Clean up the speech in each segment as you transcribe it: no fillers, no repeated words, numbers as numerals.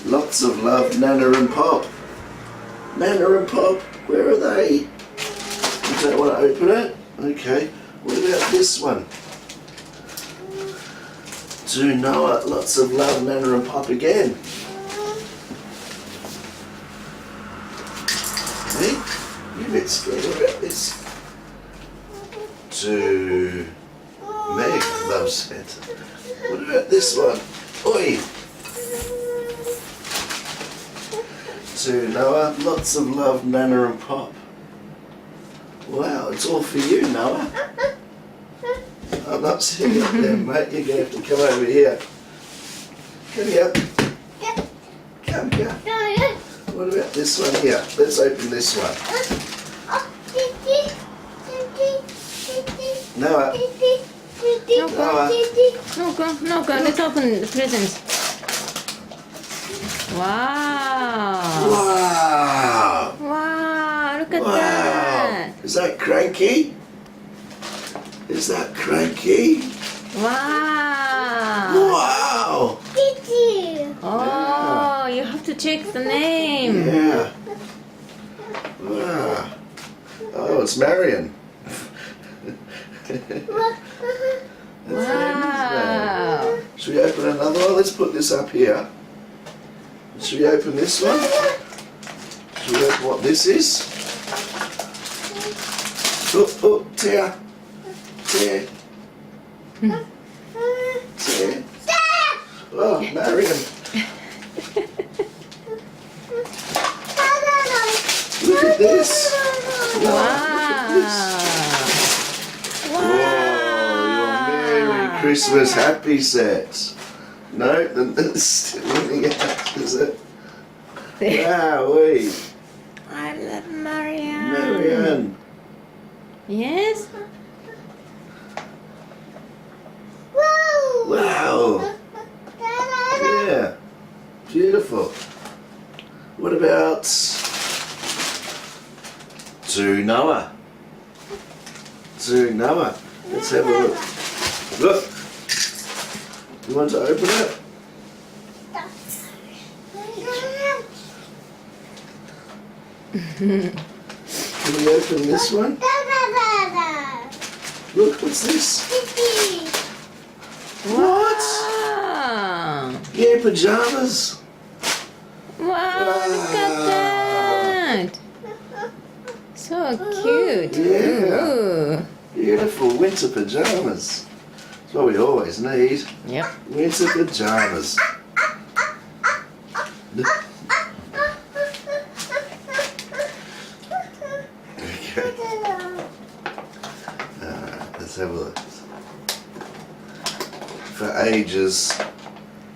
Lots of love, Nana and Pop. Nana and Pop, where are they? You don't want to open it? Okay. What about this one? To Noah, lots of love, Nana and Pop again. Okay. You a bit scared about this. To Meg, loves Santa. What about this one? Oi! To Noah, lots of love, Nana and Pop. Wow, it's all for you, Noah. I'm not sitting up there, mate. You're going to have to come over here. Come here. Come here. What about this one here? Let's open this one. Noah. No, go. Let's open the presents. Wow. Wow. Wow, look at Wow. that. Is that Cranky? Is that Cranky? Wow. Wow. Oh, you have to check the name. Yeah. Wow. Oh, it's Marion. Wow. Should we open another one? Let's put this up here. Should we open this one? Should we open what this is? Oh, tear. Tear. Tear. Oh, Marion. Look at this. Wow. Oh, your Merry Christmas Happy Set. No, that's still looking out, is it? Wow, I love Marianne. Marianne. Yes? Wow. Yeah. Beautiful. What about to Noah? To Noah. Let's have a look. Look. You want to open it? Can we open this one? Look, what's this? What? Wow. Yeah, pajamas. Wow, look at that. So cute. Yeah. Ooh. Beautiful winter pajamas. That's what we always need. Yep. Winter pajamas. Okay. Let's have a look. For ages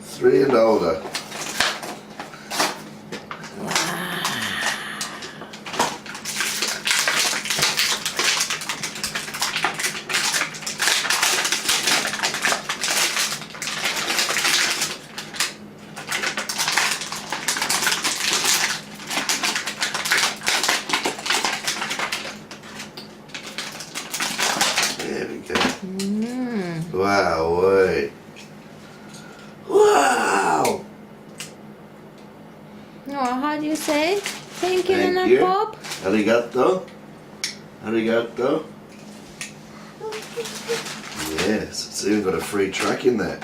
3 and older. There we go. Wow, wait. Wow! Oh, how do you say? Thank you, Thank Nana you. Pop. Arigato. Arigato. Yes, it's even got a free track in there.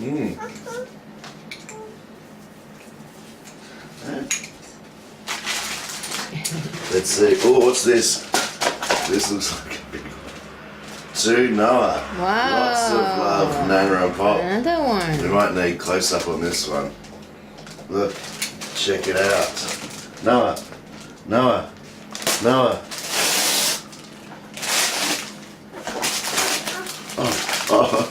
Mm. Let's see. Oh, what's this? This looks like a big one. To Noah. Wow. Lots of love, Nana and Pop. Another We one. might need close up on this one. Look, check it out. Noah, Noah, Noah. Oh,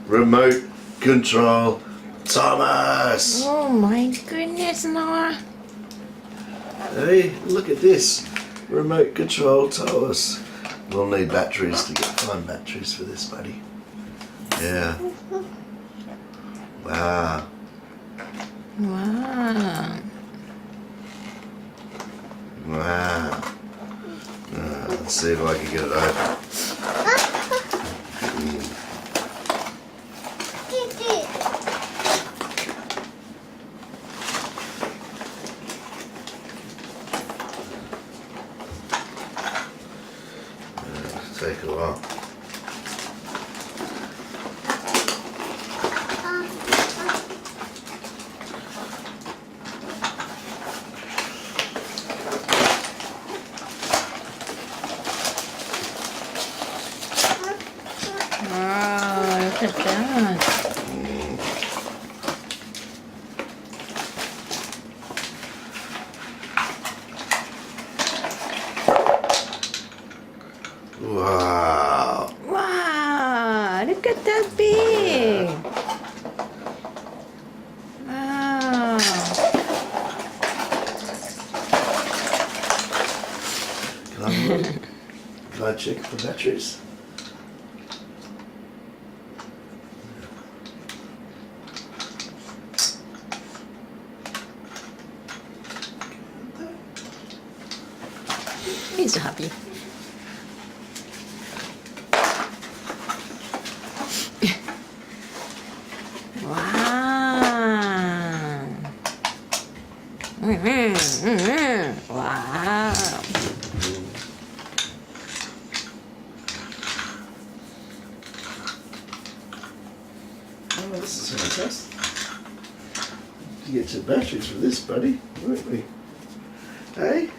Remote control Thomas. Oh my goodness, Noah. Hey, look at this. Remote control Thomas. We'll need batteries to find batteries for this, buddy. Yeah. Wow. Wow. Wow. Let's see if I can get it open. Take a while. Wow, look at that. Wow. Wow, look at that big. Wow. Can I have a look? Can I check for batteries? He's happy. Wow. Wow. Oh, this is fantastic. You get some batteries for this, buddy, won't we? Hey?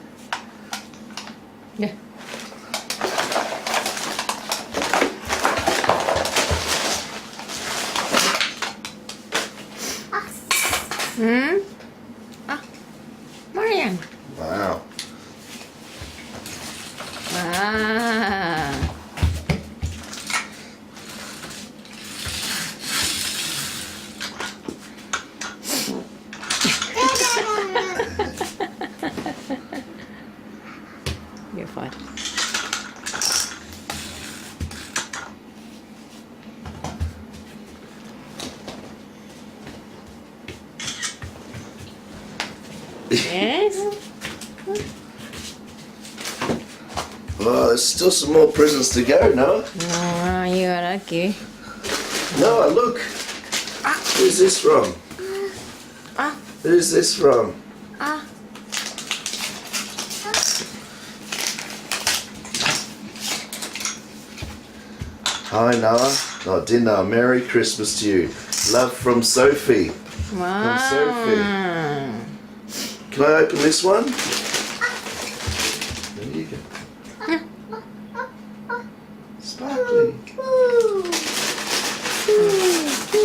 Yeah. Hmm? Ah, Marian. Wow. Wow. You're fine. Yes? Well, there's still some more presents to go, Noah. No, you're lucky. Noah, look. Who's this from? Ah, Who's this from? ah. Hi, Noah. Oh, dear Noah, Merry Christmas to you. Love from Sophie. Wow. Sophie. Can I open this one? There you go. Sparkly.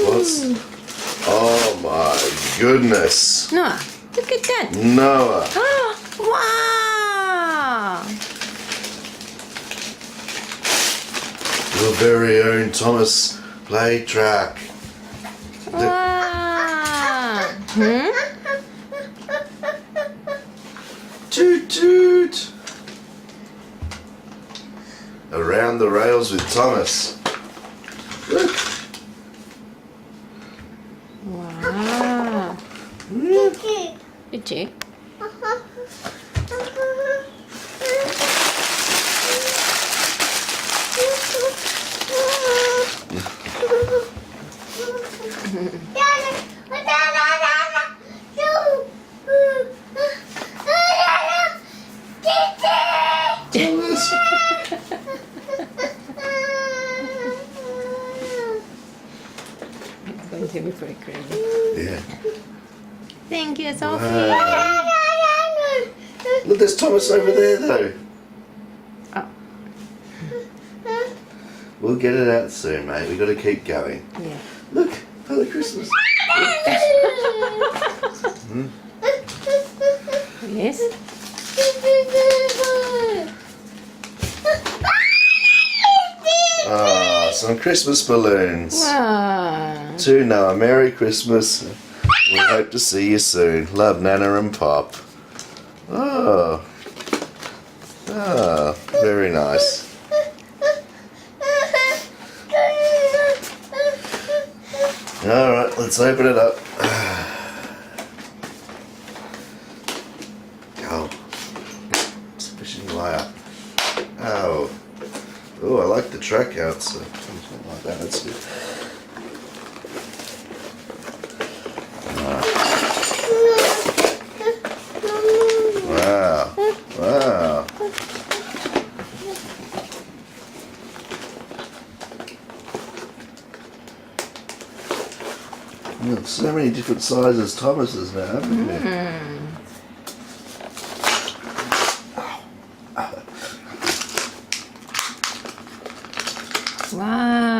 What's? Oh my goodness. Noah, look at that. Noah. Oh, wow. Your very own Thomas play track. Wow. Hmm? Toot toot. Around the rails with Thomas. Look. Wow. Did you? It's going to be pretty crazy. Yeah. Thank you, Sophie. Wow. Look, there's Thomas over there though. Oh, We'll get it out soon, mate. We got to keep going. yeah. Look, Father Christmas. Yes? Ah, some Christmas balloons. Wow. To Noah, Merry Christmas. We hope to see you soon. Love, Nana and Pop. Oh. Ah, very nice. Alright, let's open it up. Oh. It's a fishing wire. Oh. Oh, I like the track out, so something like that, that's good. Wow. Wow. Look, so many different sizes Thomas's now, haven't we? Wow.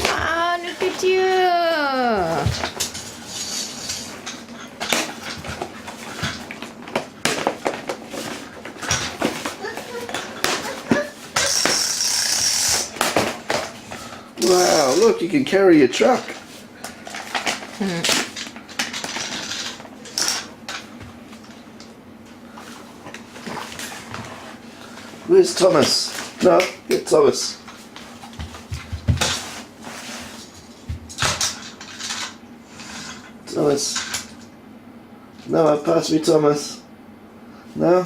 Wow, look at you. Wow, look, you can carry a truck. Where's Thomas? No, get Thomas. Thomas. No, pass me Thomas. No?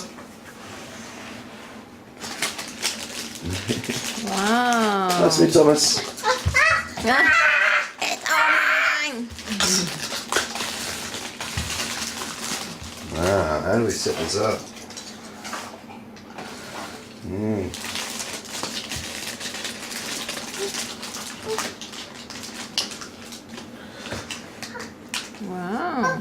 Wow. Pass me Thomas. It's all mine. Wow, how do we set this up? Wow.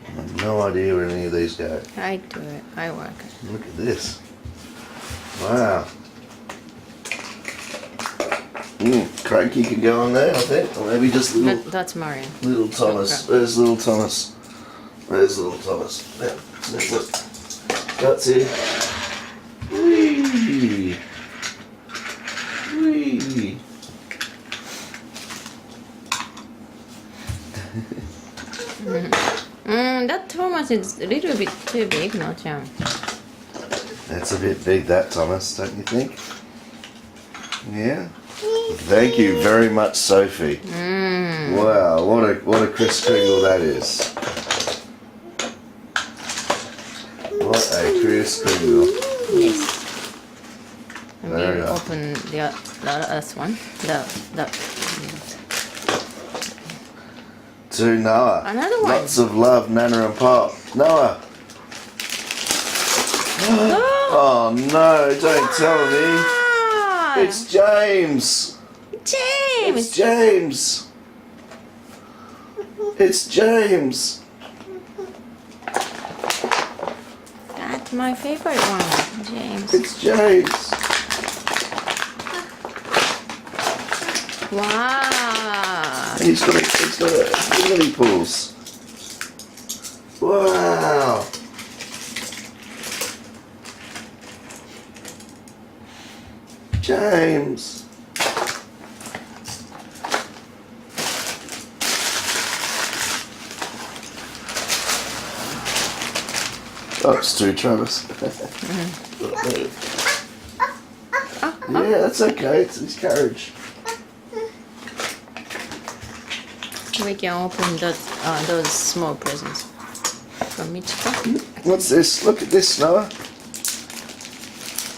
I have no idea where any of these go. I do it. I work it. Look at this. Wow. Cranky can go on there, I think. Or maybe just little, That's Marion. little Thomas. Okay. Where's little Thomas? Where's little Thomas? Yeah. Look. That's it. Whee! Whee! That Thomas is a little bit too big, no, Chan? That's a bit big, that Thomas, don't you think? Yeah. Thank you very much, Sophie. Wow, what a Kris Kringle that is. What a Kris Kringle. Yes. And There we we'll go. open the last one. To Noah. Another one. Lots of love, Nana and Pop. Noah. Oh no, don't tell me. It's James. James. It's James. It's James. That's my favorite one, James. It's James. Wow. He's got lily pools. Wow. James. Oh, it's too Travis. Yeah, that's okay. It's his carriage. We can open those small presents from Michiko. What's this? Look at this, Noah.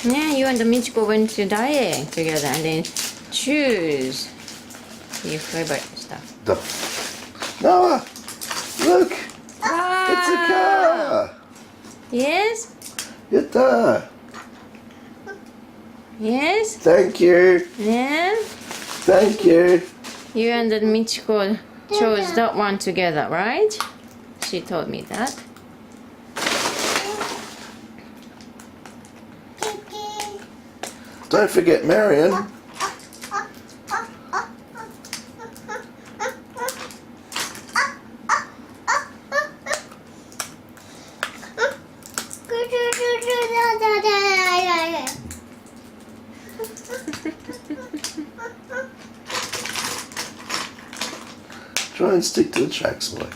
Yeah, you and Michiko went to Daiei together and then choose your favorite stuff. Noah, look. Wow. It's a car. Yes? Yatta. Yes? Thank you. Yeah? Thank you. You and Michiko chose that one together, right? She told me that. Don't forget Marion. Try and stick to the tracks, boy.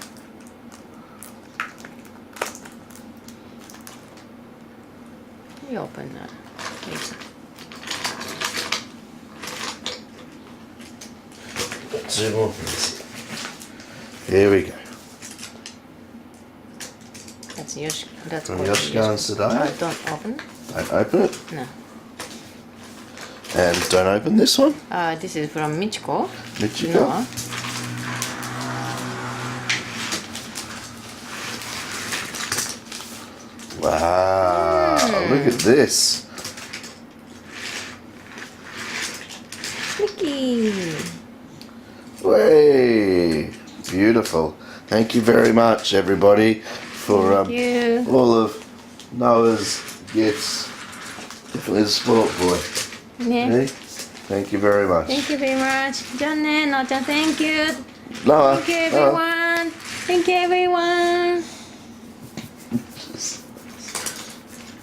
open that. Please. Two more, please. Here we go. That's Yosh. That's From called Yoshika and Sadai. Don't open. Don't open it. No. And don't open this one. This is from Michiko. Michiko. No. Wow, look at this. Mickey. Way beautiful. Thank you very much, everybody, for Thank you. all of Noah's gifts. Definitely the sport boy. ね。 Okay? Thank you very much. Thank you very much. じゃあね、なおちゃん、Thank you. Noah. Thank you Noah. everyone. Thank you everyone.